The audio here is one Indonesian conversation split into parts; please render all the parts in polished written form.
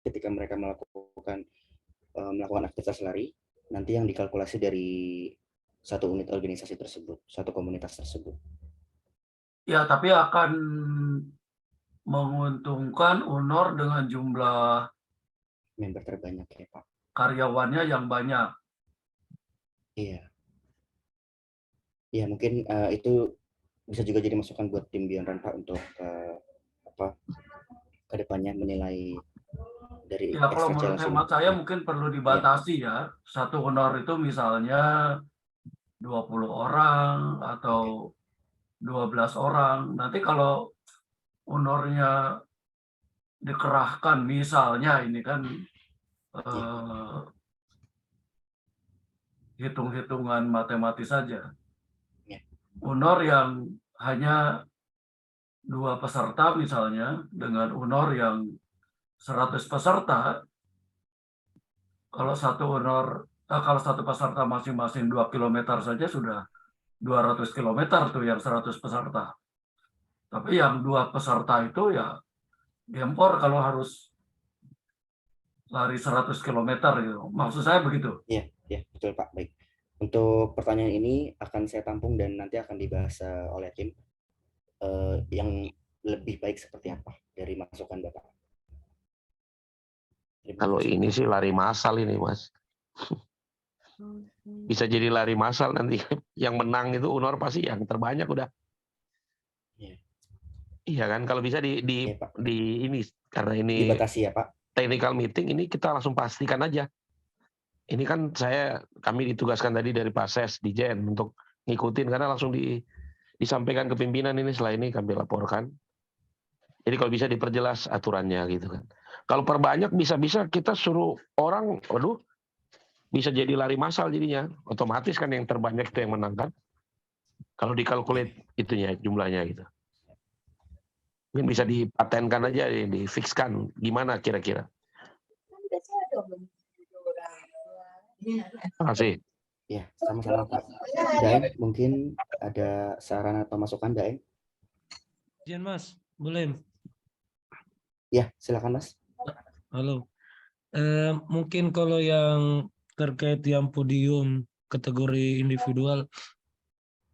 ketika mereka melakukan aktivitas lari, nanti yang dikalkulasi dari satu unit organisasi tersebut, satu komunitas tersebut. Ya, tapi akan menguntungkan UNOR dengan jumlah Member terbanyak ya Pak. karyawannya yang banyak. Iya. Ya mungkin itu bisa juga jadi masukan buat tim Beyond Run Pak untuk ke depannya menilai dari Ya, kalau extra menurut challenge ini. hemat saya Ya. mungkin perlu dibatasi ya. Satu UNOR itu misalnya 20 orang atau 12 orang. Nanti kalau UNOR-nya dikerahkan misalnya ini kan hitung-hitungan matematis saja. Ya. UNOR yang hanya 2 peserta misalnya dengan UNOR yang 100 peserta, kalau satu peserta masing-masing 2 kilometer saja sudah 200 kilometer tuh yang 100 peserta. Tapi yang 2 peserta itu ya gempor kalau harus lari 100 kilometer gitu. Maksud saya begitu. Iya, ya, betul Pak. Baik. Untuk pertanyaan ini akan saya tampung dan nanti akan dibahas oleh tim yang lebih baik seperti apa dari masukan Bapak. Kalau ini sih lari massal ini, Mas. Bisa jadi lari massal nanti. Yang menang itu UNOR pasti yang terbanyak udah. Iya. Iya kan, kalau bisa di ini karena ini dibatasi ya Pak. Technical meeting ini kita langsung pastikan aja. Ini kan kami ditugaskan tadi dari Pases di Jen untuk ngikutin karena langsung disampaikan ke pimpinan ini setelah ini kami laporkan. Jadi kalau bisa diperjelas aturannya gitu kan. Kalau perbanyak bisa-bisa kita suruh orang, bisa jadi lari massal jadinya. Otomatis kan yang terbanyak itu yang menang kan. Kalau dikalkulit itunya jumlahnya gitu. Mungkin bisa dipatenkan aja, difikskan gimana kira-kira. Terima kasih. Ya, sama-sama Pak. Daeng, mungkin ada saran atau masukan Daeng? Izin Mas, boleh? Ya, silakan Mas. Halo. Mungkin kalau yang terkait yang podium kategori individual,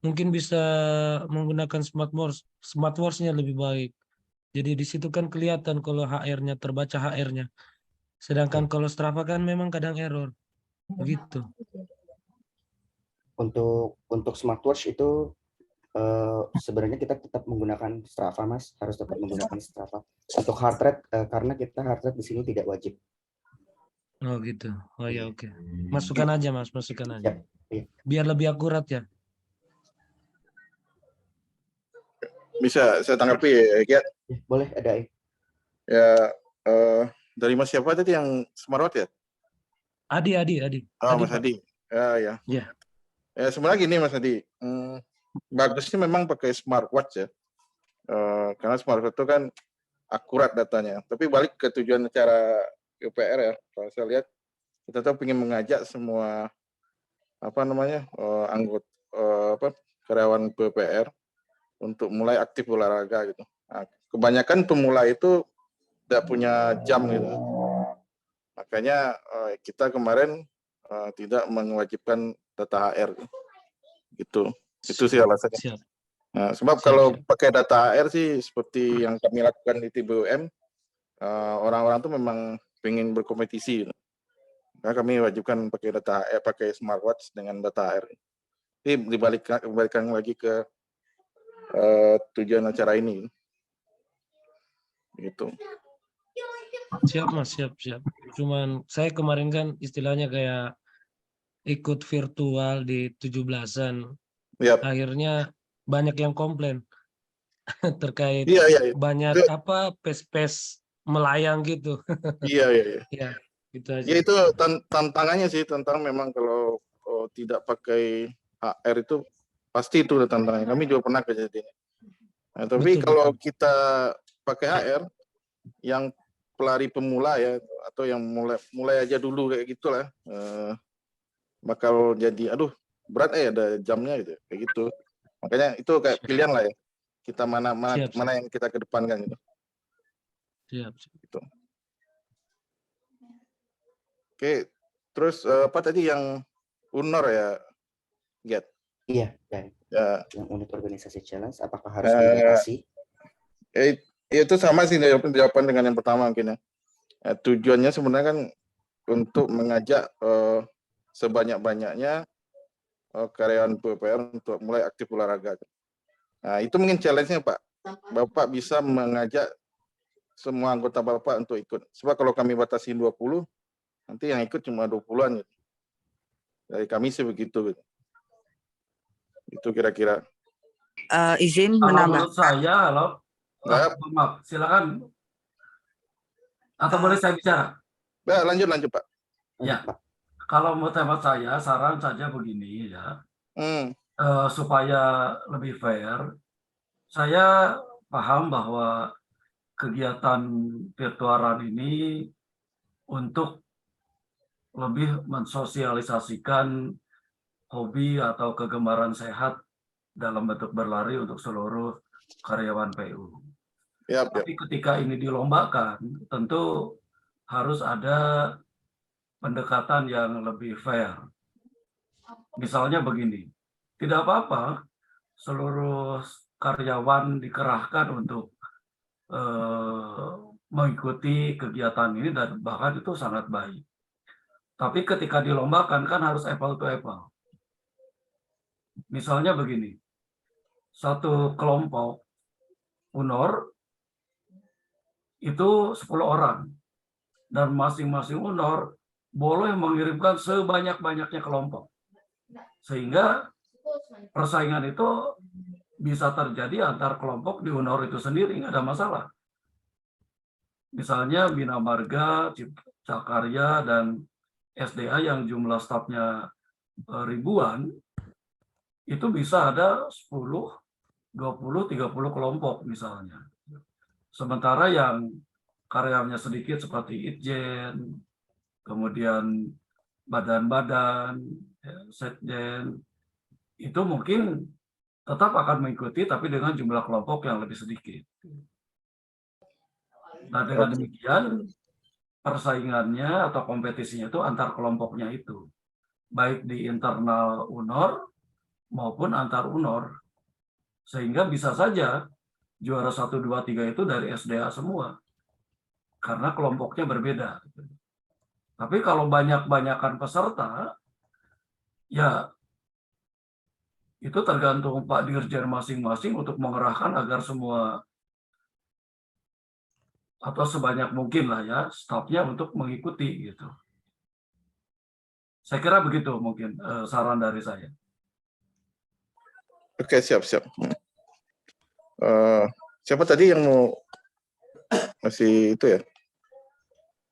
mungkin bisa menggunakan smart watch-nya lebih baik. Jadi di situ kan kelihatan kalau HR-nya terbaca HR-nya. Sedangkan kalau Strava kan memang kadang error. Begitu. Untuk smartwatch itu sebenarnya kita tetap menggunakan Strava Mas, harus tetap menggunakan Strava. Untuk heart rate karena kita heart rate di sini tidak wajib. Oh gitu. Oh ya oke. Masukkan aja Mas, masukkan aja. Ya. Biar lebih akurat ya. Bisa saya tanggapi ya, Kiat? Ya, boleh ada Ya, dari Mas siapa tadi yang smartwatch ya? Adi. Oh, Mas Adi. Ya. Ya. Ya, sebenarnya gini Mas Adi. Bagusnya memang pakai smartwatch ya. Karena smartwatch itu kan akurat datanya. Tapi balik ke tujuan acara UPR ya. Kalau saya lihat kita tuh ingin mengajak semua anggota karyawan PUPR untuk mulai aktif olahraga gitu. Nah, kebanyakan pemula itu tidak punya jam gitu. Makanya kita kemarin tidak mewajibkan data HR gitu. Itu sih alasannya. Nah, sebab kalau pakai data HR sih seperti yang kami lakukan di TBUM, orang-orang tuh memang pengen berkompetisi gitu. Nah, kami wajibkan pakai data HR, pakai smartwatch dengan data HR. Jadi dibalikkan lagi ke tujuan acara ini. Gitu. Siap Mas, siap. Cuman saya kemarin kan istilahnya kayak ikut virtual di 17-an. Yep. Akhirnya banyak yang komplain terkait banyak pes melayang gitu. Iya. Ya, gitu aja. Ya itu tantangannya sih, memang kalau tidak pakai HR itu pasti itu tantangannya. Kami juga pernah kejadian. Nah, tapi kalau kita pakai HR yang pelari pemula ya, atau yang mulai aja dulu kayak gitulah, bakal jadi berat ada jamnya gitu, kayak gitu. Makanya itu kayak pilihan lah ya. Kita mana yang kita kedepankan gitu. Siap. Gitu. Oke, terus apa tadi yang UNOR ya, Get? Iya, dan Ya, yang unit organisasi challenge, apakah harus dibatasi? itu sama sih jawaban dengan yang pertama mungkin ya. Tujuannya sebenarnya kan untuk mengajak sebanyak-banyaknya karyawan PUPR untuk mulai aktif olahraga. Nah, itu mungkin challenge-nya Pak. Bapak bisa mengajak semua anggota Bapak untuk ikut. Sebab kalau kami batasi 20, nanti yang ikut cuma 20-an. Gitu. Dari kami sih begitu. Gitu. Itu kira-kira. Izin Kalau menambah. menurut saya, maaf, silakan. Atau boleh saya bicara? Ya, lanjut Pak. Ya. Pak. Kalau menurut hemat saya, saran saja begini ya, supaya lebih fair. Saya paham bahwa kegiatan virtualan ini untuk lebih mensosialisasikan hobi atau kegemaran sehat dalam bentuk berlari untuk seluruh karyawan PU. Tapi ketika ini dilombakan, tentu harus ada pendekatan yang lebih fair. Misalnya begini, tidak apa-apa seluruh karyawan dikerahkan untuk mengikuti kegiatan ini dan bahkan itu sangat baik. Tapi ketika dilombakan kan harus apple to apple. Misalnya begini, satu kelompok UNOR itu 10 orang dan masing-masing UNOR boleh mengirimkan sebanyak-banyaknya kelompok. Sehingga persaingan itu bisa terjadi antar kelompok di UNOR itu sendiri, nggak ada masalah. Misalnya Bina Marga, Cipta Karya, dan SDA yang jumlah stafnya ribuan, itu bisa ada 10, 20, 30 kelompok misalnya. Sementara yang karyawannya sedikit seperti Itjen, kemudian badan-badan, sekjen, itu mungkin tetap akan mengikuti tapi dengan jumlah kelompok yang lebih sedikit. Nah, dengan demikian persaingannya atau kompetisinya itu antar kelompoknya itu, baik di internal UNOR maupun antar UNOR, sehingga bisa saja juara 1, 2, 3 itu dari SDA semua, karena kelompoknya berbeda. Tapi kalau banyak-banyakan peserta, ya itu tergantung Pak Dirjen masing-masing untuk mengerahkan agar semua atau sebanyak mungkin lah ya stafnya untuk mengikuti gitu. Saya kira begitu mungkin saran dari saya. Oke, siap. Siapa tadi yang mau masih itu ya?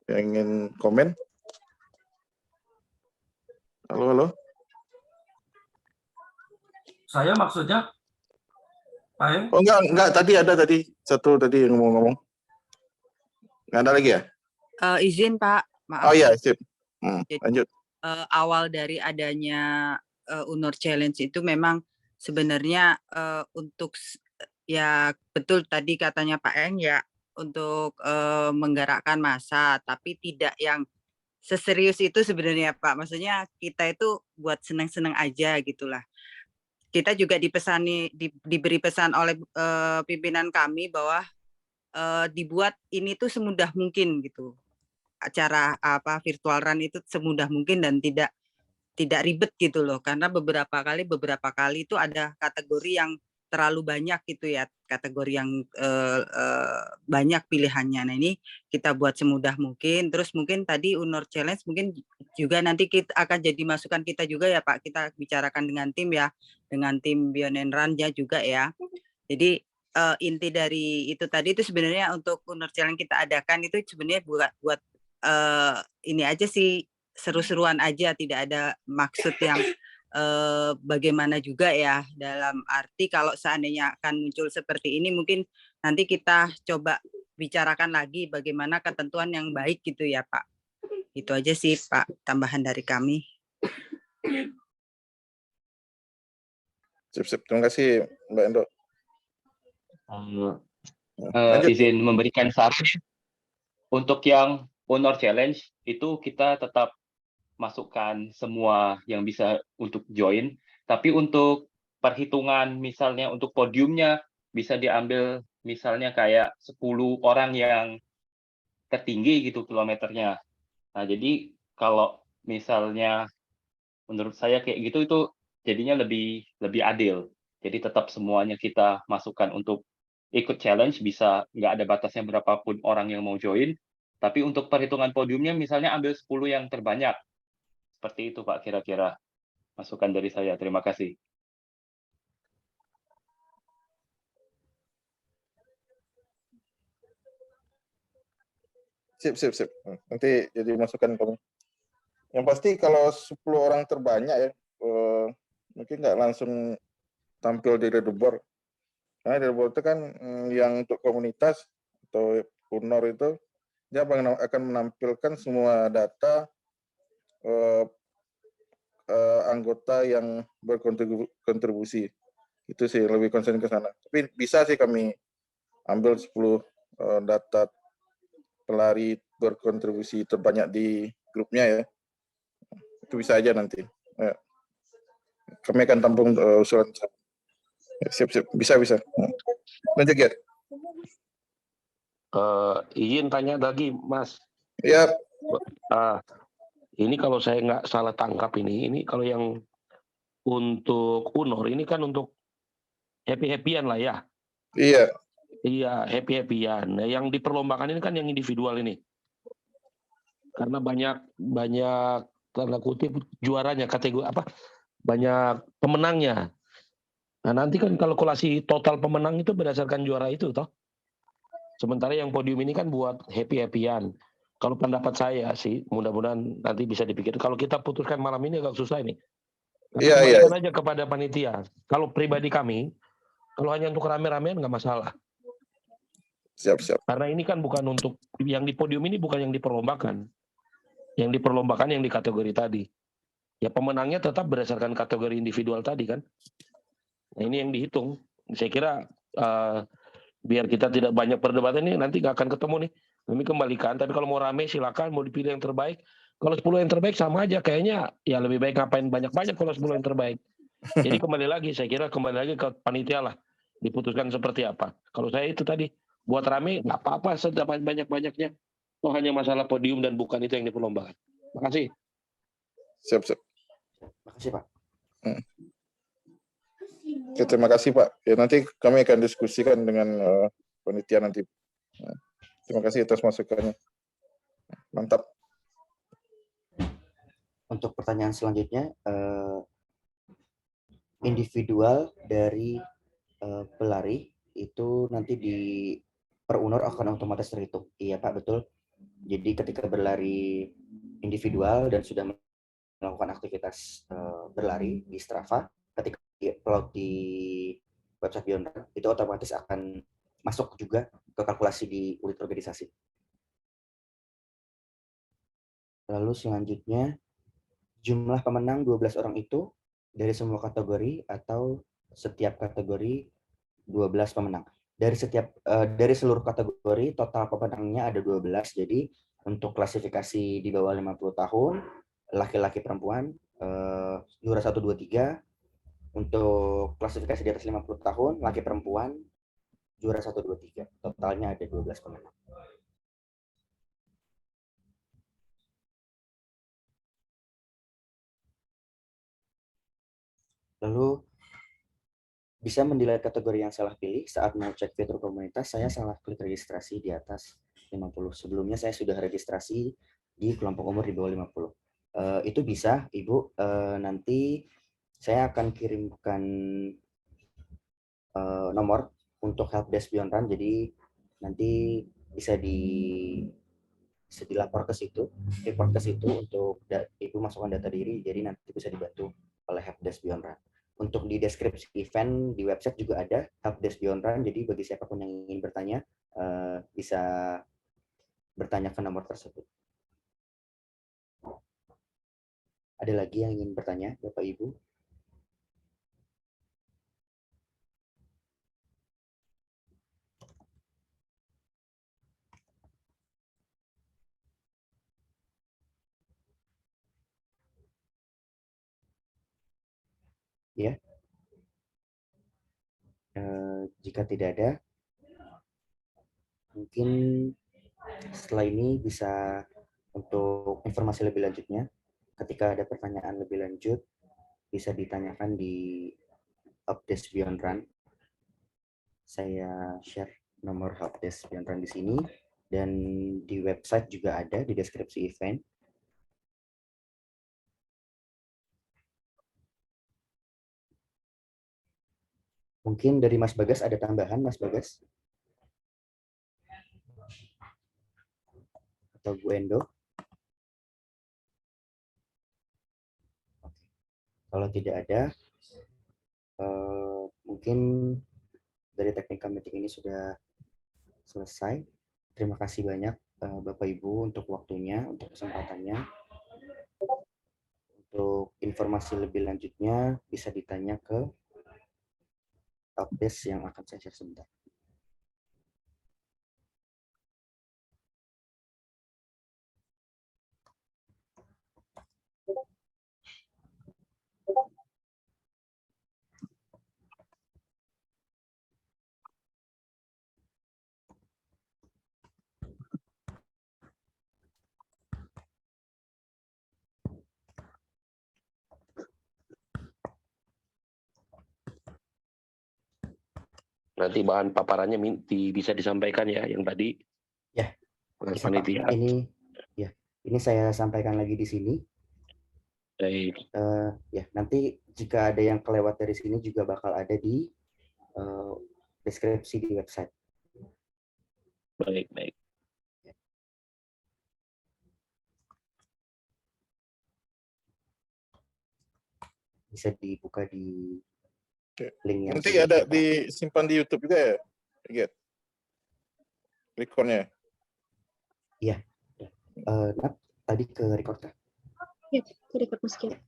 Yang ingin komen? Halo. Saya maksudnya, Pak Em? Oh enggak, tadi ada satu tadi yang mau ngomong. Nggak ada lagi ya? Izin Pak, maaf. Oh iya, sip. Lanjut. Awal dari adanya UNOR Challenge itu memang sebenarnya untuk ya betul tadi katanya Pak Eng ya, untuk menggerakkan massa, tapi tidak yang seserius itu sebenarnya Pak. Maksudnya kita itu buat senang-senang aja gitulah. Kita juga diberi pesan oleh pimpinan kami bahwa dibuat ini tuh semudah mungkin gitu. Acara virtual run itu semudah mungkin dan tidak ribet gitu loh, karena beberapa kali itu ada kategori yang terlalu banyak gitu ya, kategori yang banyak pilihannya. Nah ini kita buat semudah mungkin. Terus mungkin tadi UNOR Challenge mungkin juga nanti kita akan jadi masukan kita juga ya Pak, kita bicarakan dengan tim ya, dengan tim Beyond and Run juga ya. Jadi inti dari itu tadi itu sebenarnya untuk UNOR Challenge kita adakan itu sebenarnya buat ini aja sih, seru-seruan aja, tidak ada maksud yang bagaimana juga ya, dalam arti kalau seandainya akan muncul seperti ini mungkin nanti kita coba bicarakan lagi bagaimana ketentuan yang baik gitu ya Pak. Itu aja sih Pak, tambahan dari kami. Sip. Terima kasih Mbak Endo. Izin memberikan saran untuk yang honor challenge itu kita tetap masukkan semua yang bisa untuk join, tapi untuk perhitungan misalnya untuk podiumnya bisa diambil misalnya kayak 10 orang yang tertinggi gitu kilometernya. Nah, jadi kalau misalnya menurut saya kayak gitu itu jadinya lebih adil. Jadi tetap semuanya kita masukkan untuk ikut challenge, bisa nggak ada batasnya berapapun orang yang mau join, tapi untuk perhitungan podiumnya misalnya ambil 10 yang terbanyak. Seperti itu Pak kira-kira masukan dari saya. Terima kasih. Sip, sip, sip. Nanti jadi masukan kami. Yang pasti kalau 10 orang terbanyak ya, mungkin nggak langsung tampil di leaderboard. Karena leaderboard itu kan yang untuk komunitas atau honor itu, dia akan menampilkan semua data anggota yang berkontribusi. Itu sih lebih concern ke sana. Tapi bisa sih kami ambil 10 data pelari berkontribusi terbanyak di grupnya ya. Itu bisa aja nanti. Kami akan tampung usulan. Siap, siap. Bisa, bisa. Lanjut, Ger. Izin tanya lagi, Mas. Ya. Ini kalau saya nggak salah tangkap ini kalau yang untuk honor ini kan untuk happy-happyan lah ya. Iya. Iya, happy-happyan. Nah, yang diperlombakan ini kan yang individual ini. Karena banyak tanda kutip juaranya, kategori apa? Banyak pemenangnya. Nah, nanti kan kalkulasi total pemenang itu berdasarkan juara itu toh. Sementara yang podium ini kan buat happy-happyan. Kalau pendapat saya sih, mudah-mudahan nanti bisa dipikir. Kalau kita putuskan malam ini agak susah ini. Iya, iya. Kembalikan aja kepada panitia. Kalau pribadi kami, kalau hanya untuk rame-ramean nggak masalah. Siap, siap. Karena ini kan bukan untuk yang di podium ini, bukan yang diperlombakan. Yang diperlombakan yang di kategori tadi. Ya pemenangnya tetap berdasarkan kategori individual tadi kan. Nah ini yang dihitung. Saya kira biar kita tidak banyak perdebatan ini, nanti nggak akan ketemu nih. Kami kembalikan, tapi kalau mau rame silakan, mau dipilih yang terbaik. Kalau 10 yang terbaik sama aja, kayaknya ya lebih baik ngapain banyak-banyak kalau 10 yang terbaik. Jadi kembali lagi, saya kira kembali lagi ke panitia lah, diputuskan seperti apa. Kalau saya itu tadi, buat rame, nggak apa-apa sedapat banyak-banyaknya. Oh hanya masalah podium dan bukan itu yang diperlombakan. Makasih. Siap, siap. Makasih Pak. Oke, terima kasih Pak. Ya nanti kami akan diskusikan dengan panitia nanti. Terima kasih atas masukannya. Mantap. Untuk pertanyaan selanjutnya, individual dari pelari itu nanti di per honor akan otomatis terhitung. Iya Pak, betul. Jadi ketika berlari individual dan sudah melakukan aktivitas berlari di Strava, ketika upload di website Beyond Run, itu otomatis akan masuk juga ke kalkulasi di unit organisasi. Lalu selanjutnya, jumlah pemenang 12 orang itu dari semua kategori atau setiap kategori 12 pemenang. Dari seluruh kategori total pemenangnya ada 12. Jadi untuk klasifikasi di bawah 50 tahun, laki-laki perempuan juara 1 2 3. Untuk klasifikasi di atas 50 tahun, laki perempuan juara 1 2 3. Totalnya ada 12 pemenang. Lalu bisa menilai kategori yang salah pilih saat mau cek fitur komunitas, saya salah klik registrasi di atas 50. Sebelumnya saya sudah registrasi di kelompok umur di bawah 50. Itu bisa, Ibu. Nanti saya akan kirimkan nomor untuk helpdesk Beyond Run, jadi nanti bisa dilapor ke situ, report ke situ untuk Ibu masukkan data diri, jadi nanti bisa dibantu oleh helpdesk Beyond Run. Untuk di deskripsi event di website juga ada helpdesk Beyond Run, jadi bagi siapapun yang ingin bertanya bisa bertanya ke nomor tersebut. Ada lagi yang ingin bertanya, Bapak Ibu? Ya. Jika tidak ada, mungkin setelah ini bisa untuk informasi lebih lanjutnya. Ketika ada pertanyaan lebih lanjut, bisa ditanyakan di Helpdesk Beyond Run. Saya share nomor Helpdesk Beyond Run di sini, dan di website juga ada di deskripsi event. Mungkin dari Mas Bagas ada tambahan, Mas Bagas? Atau Bu Endo? Kalau tidak ada, mungkin dari technical meeting ini sudah selesai. Terima kasih banyak Bapak Ibu untuk waktunya, untuk kesempatannya. Untuk informasi lebih lanjutnya bisa ditanya ke Helpdesk yang akan saya share sebentar. Nanti bahan paparannya bisa disampaikan ya, yang tadi. Ya, Mas bisa, Pak. Panitia. Ini saya sampaikan lagi di sini. Baik. Ya, nanti jika ada yang kelewat dari sini juga bakal ada di deskripsi di website. Baik, baik. Bisa dibuka di Oke. link yang Nanti sudah ada dibuka. disimpan di YouTube juga ya, Get? Recordnya. Iya. Nat, tadi ke record kah? Ya, ke record Mas Kiat.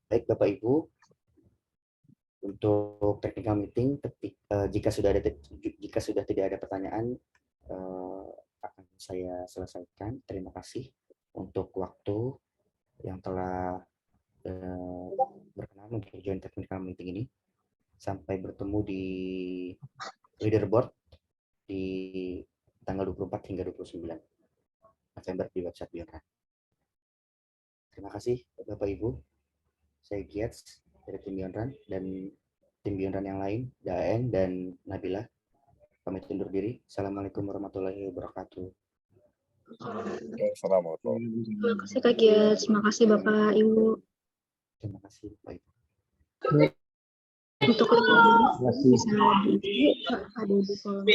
Baik Bapak Ibu, untuk technical meeting, jika sudah tidak ada pertanyaan, akan saya selesaikan. Terima kasih untuk waktu yang telah berkenan untuk join technical meeting ini. Sampai bertemu di leaderboard di tanggal 24 hingga 29 November di website Beyond Run. Terima kasih Bapak Ibu. Saya Giats dari tim Beyond Run dan tim Beyond Run yang lain, Daeng dan Nabila. Pamit undur diri. Assalamualaikum warahmatullahi wabarakatuh. Assalamualaikum. Terima kasih Kak Giat, terima kasih Bapak Ibu. Terima kasih Bapak Ibu. Untuk lebih bisa diisi ada di kolom.